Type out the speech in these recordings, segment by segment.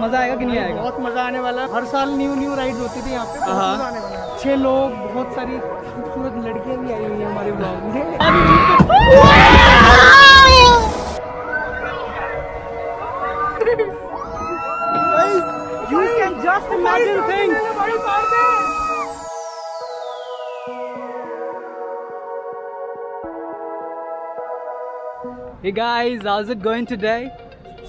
मजा आएगा कि नहीं आएगा? बहुत मजा आने वाला है। हर साल न्यू राइड्स होती थी यहाँ पे, बहुत मजा आने वाला है। अच्छे लोग, बहुत सारी खूबसूरत लड़कियां भी आई हुई हैं हमारे ब्लॉग में। You can just imagine things. Hey guys, how's it going today?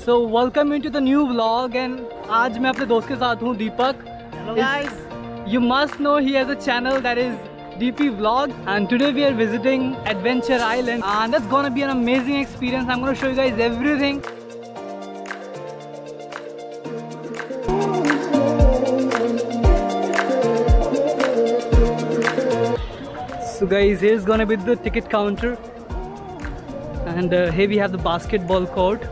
So welcome into the new vlog and आज मैं अपने दोस्त के साथ हूँ दीपक. Hello guys. You must know he has a channel that is DP Vlog, and today we are visiting Adventure Island and that's gonna be an amazing experience. I'm gonna show you guys everything. So guys, here's gonna be the ticket counter, and here we have the basketball court.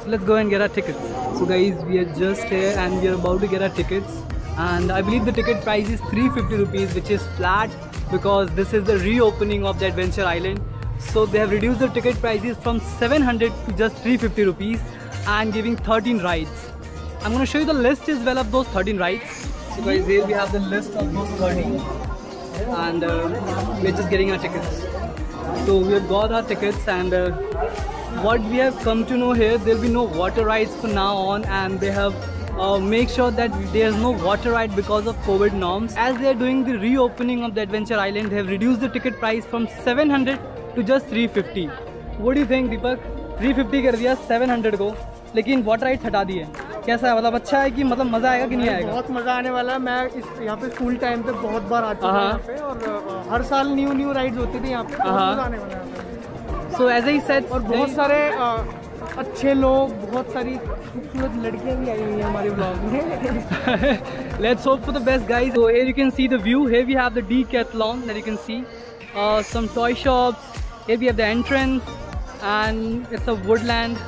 So let's go and get our tickets. So guys, we are just here and we are about to get our tickets, and I believe the ticket price is 350 rupees, which is flat because this is the reopening of the Adventure Island. So they have reduced the ticket prices from 700 to just 350 rupees and giving 13 rides. I'm gonna show you the list as well of those 13 rides. So guys, here we have the list of those 13. And we're just getting our tickets. So we have got our tickets, and what we have come to know here, there will be no water rides from now on, and they have make sure that there is no water ride because of COVID norms. As they are doing the reopening of the Adventure Island, they have reduced the ticket price from 700 to just 350. What do you think, Deepak? 350 कर दिया 700 को, लेकिन water ride हटा दी है. कैसा है? मतलब अच्छा है कि मतलब मजा आएगा कि नहीं आएगा? बहुत मजा आने वाला है। मैं इस यहाँ पे स्कूल टाइम पे बहुत बार आ चुका हूँ यहाँ पे, और हर साल न्यू राइड्स होती थी यहाँ पे, बहुत मजा आने वाला है। So as I said, और बहुत सारे अच्छे लोग, बहुत सारी खूबसूरत लड़कियाँ भी आई हुई हैं हमारे ब्लॉग में। Let's hope for the best, guys. So here you can see the view. Here we have the Decathlon that you can see. Some toy shops. Here we have the entrance, and it's a woodland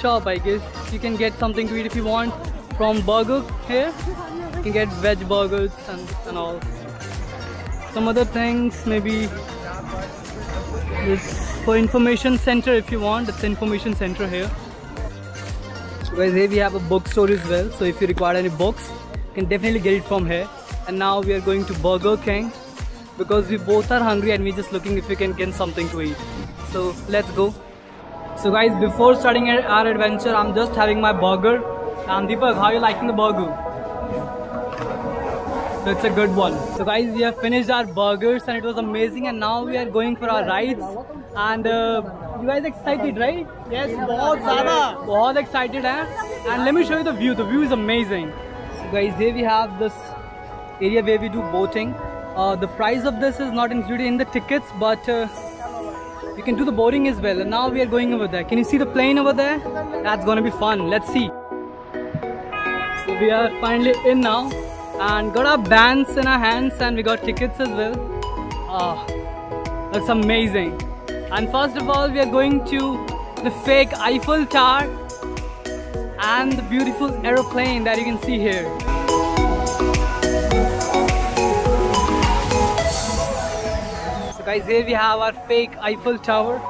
shop, I guess. You can get something to eat if you want. From burger here, you can get veg burgers and all. Some other things, maybe this for information center if you want. It's information center here. So guys, here we have a bookstore as well. So if you require any books, you can definitely get it from here. And now we are going to Burger King because we both are hungry and we're just looking if we can get something to eat. So let's go. So guys, before starting our adventure, I'm just having my burger. And Deepak, how are you liking the burger? So it's a good one. So guys, we have finished our burgers and it was amazing, and now we are going for our rides. And you guys excited, right? Yes, बहुत excited, eh? And let me show you the view. The view is amazing. So guys, here we have this area where we do boating. The price of this is not included in the tickets, but you can do the boating as well. And now we are going over there. Can you see the plane over there? That's gonna be fun. Let's see. So we are finally in now and got our bands in our hands, and we got tickets as well. That's amazing. And first of all, we are going to the fake Eiffel Tower and the beautiful aeroplane that you can see here. So guys, here we have our fake Eiffel Tower.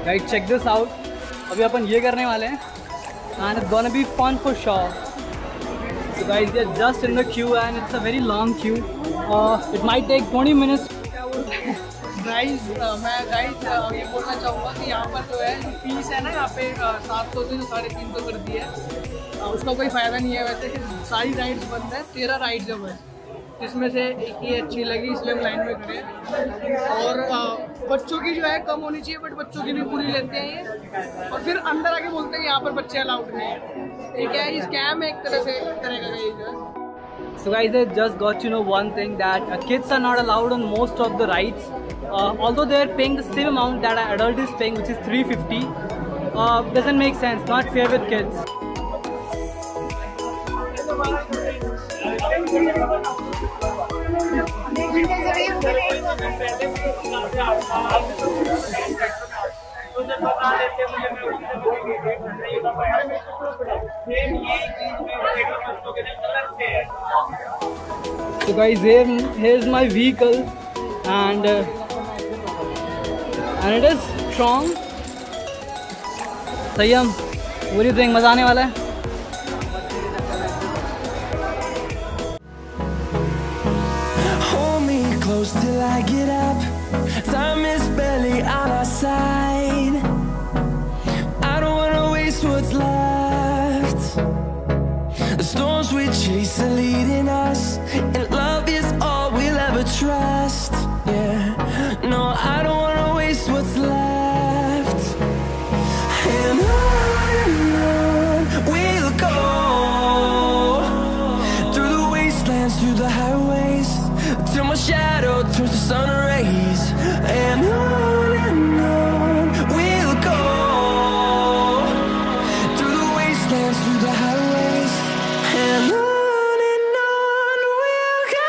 Guys, check this out. अभी अपन ये करने वाले हैं, and it's gonna be fun for sure. So guys, we are just in the queue and it's a very long queue. It might take 20 minutes. Guys, मैं ये बोलना चाहूँगा कि यहाँ पर जो है फीस है ना, यहाँ पे 700 से 350 कर दी है। उसका कोई फ़ायदा नहीं है वैसे। सारी राइड्स बंद है, 13 राइड्स है बस, इसमें से एक ही अच्छी लगी, इसलिए हम लाइन में खड़े हैं। और बच्चों की जो है कम होनी चाहिए, बट बच्चों की भी पूरी लेते हैं ये, और फिर अंदर आके बोलते हैं यहाँ पर बच्चे अलाउड नहीं है। ये क्या है, स्कैम है एक तरह का ये जो है। So guys, I just got to know one thing, that kids are not allowed on most of the rides. Although they are paying the same amount that an adult is paying, which is 350. Doesn't make sense, not fair with kids. So guys, here's my vehicle, and it is strong. Sayyam, what do you think? मजा आने वाला है? Hold me close till I get up. Time is barely on our side. I don't wanna waste what's left. The storms we chase are leading us, and love is all we'll ever trust. Yeah, no, I don't wanna waste what's left. And on we'll go, through the wastelands, through the highways, till my shadow turns to sun rays. And on we'll go, through the wastelands, through the highways, and on we'll go.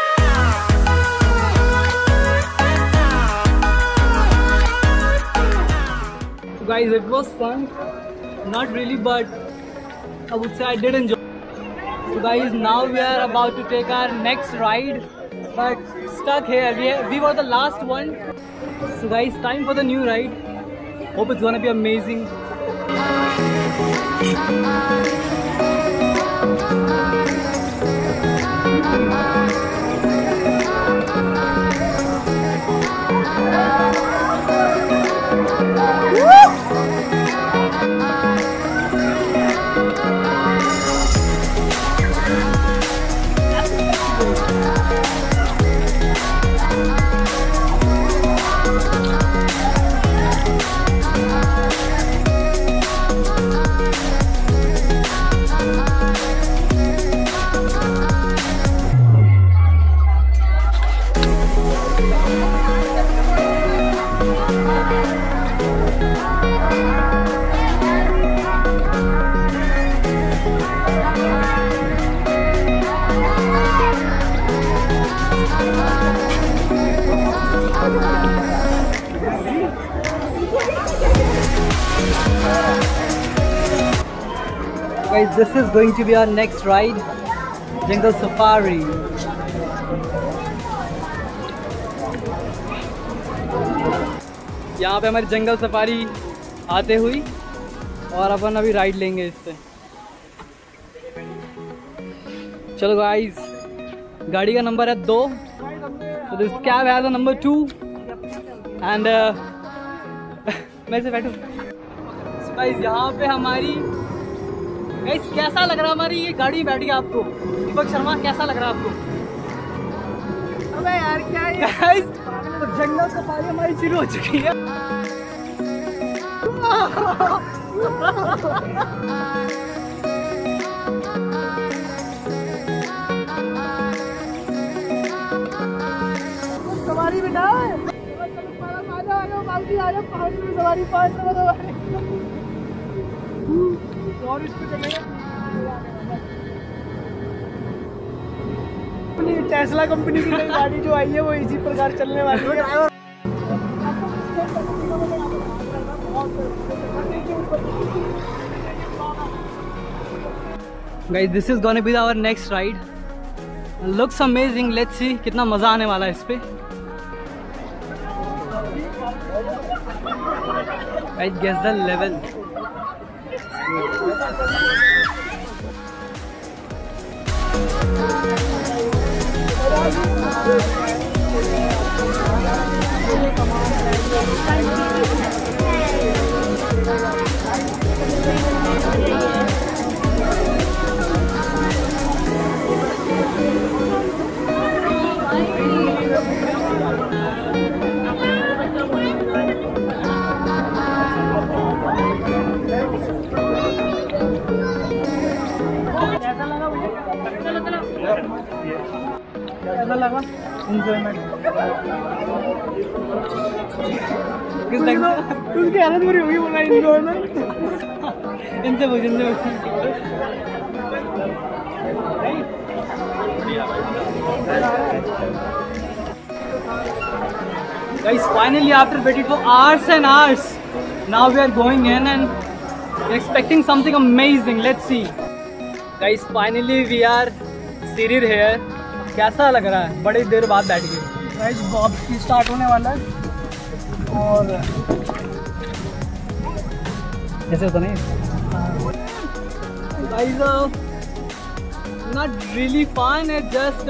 So guys, it was fun. Not really, but I would say I did enjoy. So guys, now we are about to take our next ride, but stuck here. We were the last one. So guys, time for the new ride. Hope it's gonna be amazing. Guys, this is going to be our next ride, Jungle Safari. यहाँ पे हमारी जंगल safari आते हुई और अपन अभी ride लेंगे इस पे। चलो गाइस, गाड़ी का नंबर है 2, तो this cab has a number 2 and मैं से बैठूं। गाइस यहाँ पे हमारी, गाइस कैसा लग रहा हमारी ये गाड़ी में बैठ गया आपको? दीपक शर्मा, कैसा लग रहा है आपको? अबे यार क्या है गाइस, तो जंगल सफारी हमारी शुरू हो चुकी है। सवारी बिठा सवारी 5 और इस पे चलेगा। टेस्ला कंपनी की नई गाड़ी जो आई है वो इसी प्रकार चलने वाली है। Guys, this is gonna be our next ride. Looks amazing. Let's see कितना मजा आने वाला है इस पे। Guys, guess the level. कैसा लगा? एंजॉयमेंट किस लगा? उसकी हालत बुरी हुई बोला एंजॉयमेंट। इनसे पूछ, इनसे पूछ। Guys, finally after waiting for hours and hours, now we are going in and expecting something amazing. Let's see. Guys, finally we are seated here. कैसा लग रहा है? बड़ी देर बाद बैठ गए। गाइस बॉब की स्टार्ट होने वाला है और ऐसे होता नहीं guys, not really fun, it's just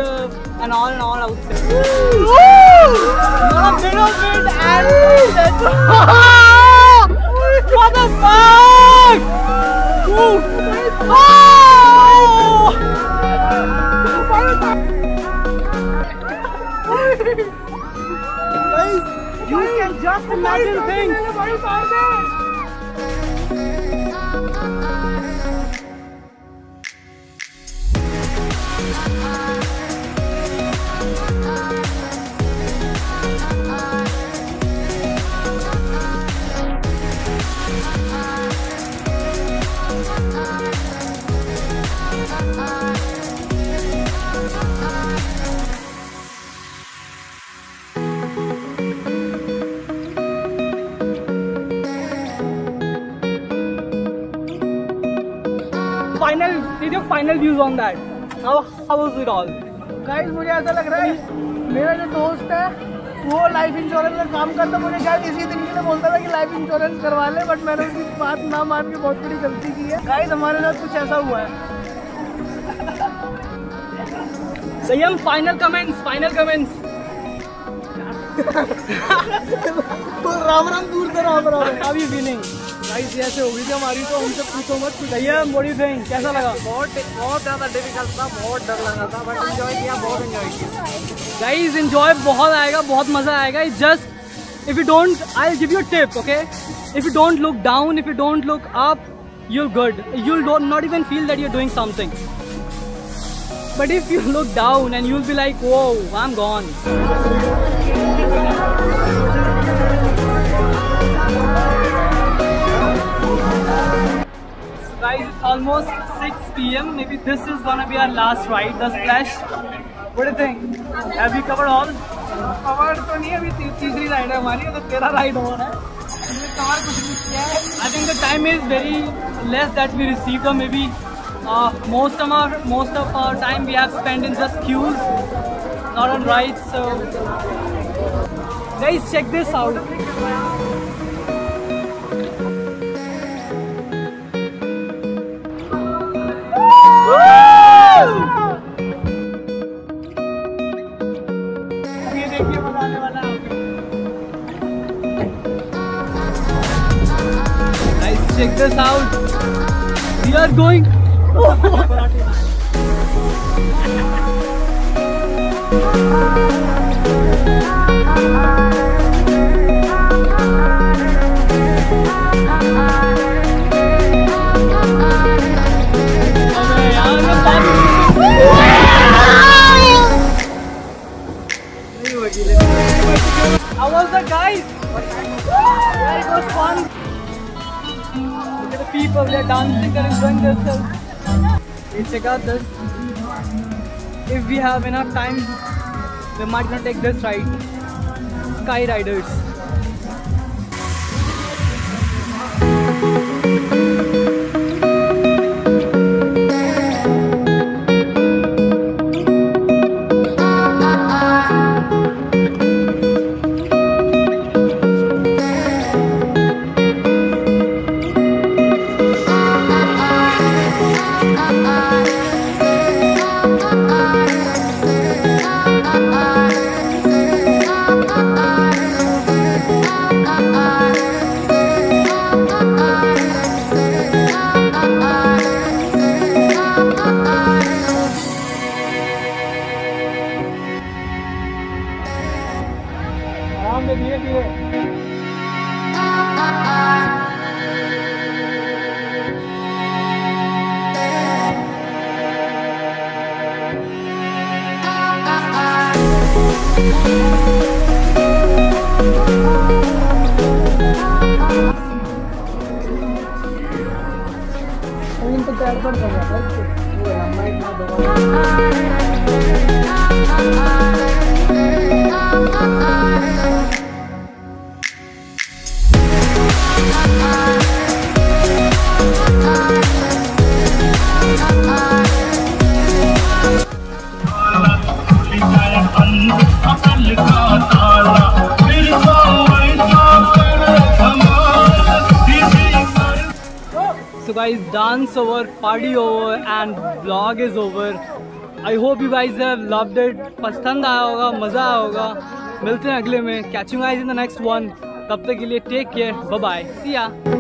an all in all I would say. Not a bit of it and what the fuck! Guys, you can just imagine things. Final views on that. How was it all? Guys मुझे ऐसा लग रहा है मेरा जो दोस्त है वो लाइफ इंश्योरेंस का काम करता, मुझे क्या इसी दिन के लिए बोलता था कि लाइफ इंश्योरेंस करवा ले, बट मैंने उसकी बात ना मान के बहुत बड़ी गलती की है। गाइस हमारे साथ कुछ ऐसा हुआ है। Sayam, final comments. Ram Ram दूर से Ram Ram. How are you feeling? Guys ऐसे हो गई थी हमारी तो हमसे पूछो मत कुछ। Sayam, what do you think? कैसा लगा? बहुत ज़्यादा डिफिकल्ट था, बहुत डर लगा था, बट एंजॉय किया, बहुत एंजॉय किया। Guys, enjoy बहुत आएगा, बहुत मजा आएगा. It's just if you don't, I'll give you a tip, okay? If you don't look down, if you don't look up, you're good. You'll not even feel that you're doing something. But if you look down and you'll be like, whoa, I'm gone. Guys, it's almost 6 PM. Maybe this is gonna be our last ride, the Splash. What do you think? Have you covered all? Cover तो नहीं, अभी तीसरी ride है हमारी, तो 13 ride हो रहा है। कवर कुछ नहीं किया है। I think the time is very less that we received, or maybe most of our time we have spent in just queues, not on rides. So, guys, check this out. ये देखिए मजा आने वाला है आपको। Guys, check this out. We are going. How was that, guys? Yeah, it was fun. Look at the people, they're dancing, they're enjoying themselves. Hey, check out this. If we have enough time, we might not take this ride. Sky Riders. धीरे धीरे तो पैर पर पड़ा था वो रामायण ना दबा I'm So guys, dance over, party over and vlog is over. I hope you guys have loved it. पसंद आया होगा, मज़ा आया होगा. मिलते हैं अगले में. Catch you guys in the next one. तब तक के लिए take care. Bye bye. See ya.